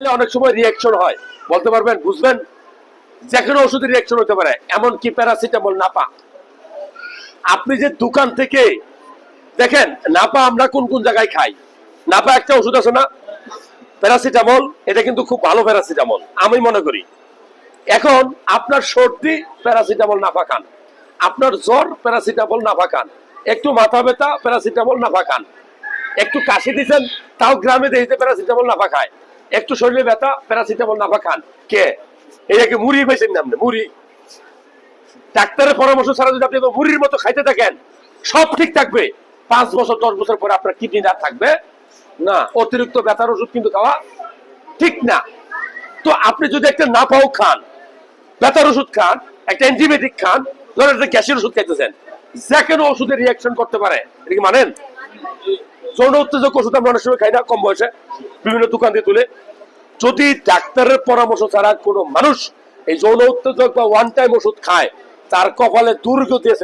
অনেক সময় রিয়াকশন হয়, বলতে পারবেন, বুঝবেন? যে কোনো ওষুধের রিয়াকশন হতে পারে, এমনকি প্যারাসিটামল, নাপা। আপনি যে দোকান থেকে দেখেন, নাপা আমরা কোন কোন জায়গায় খাই, নাপা একটা ওষুধ আছে না, প্যারাসিটামল, এটা কিন্তু খুব ভালো প্যারাসিটামল আমি মনে করি। এখন আপনার সর্দি, প্যারাসিটামল নাপা খান। আপনার জ্বর, প্যারাসিটামল নাপা খান। একটু মাথা ব্যথা, প্যারাসিটামল নাপা খান। একটু কাশি দিচ্ছেন, তাও গ্রামে দেখতে প্যারাসিটামল নাপা খায়। একটু শরীরে ব্যথা, প্যারাসিটামল নাপা খান। কে এটাকে মুড়ি পাইছেন নামনে? মুড়ি। ডাক্তারের পরামর্শ ছাড়া যদি আপনি মুড়ির মতো খাইতে থাকেন, সব ঠিক থাকবে। 5 বছর 10 বছর পরে আপনার কিডনি না থাকবে না। অতিরিক্ত ব্যথার ওষুধ কিন্তু খাওয়া ঠিক না। তো আপনি যদি একটা নাপাও খান, ব্যথার ওষুধ খান, একটা অ্যান্টিবায়োটিক খান, ধরেন একটা গ্যাসের ওষুধ খাইতেছেন, যে কোনো ওষুধের রিয়াকশন করতে পারে, এটা কি মানেন? যৌন উত্তেজক ওষুধ আমরা অনেক সময় খাই না, কম বয়সে বিভিন্ন দোকান দিয়ে তুলে। যদি ডাক্তারের পরামর্শ ছাড়া কোনো মানুষ এই যৌন উত্তেজক বা ওয়ান টাইম ওষুধ খায়, তার কপালে দুর্গতি আছে।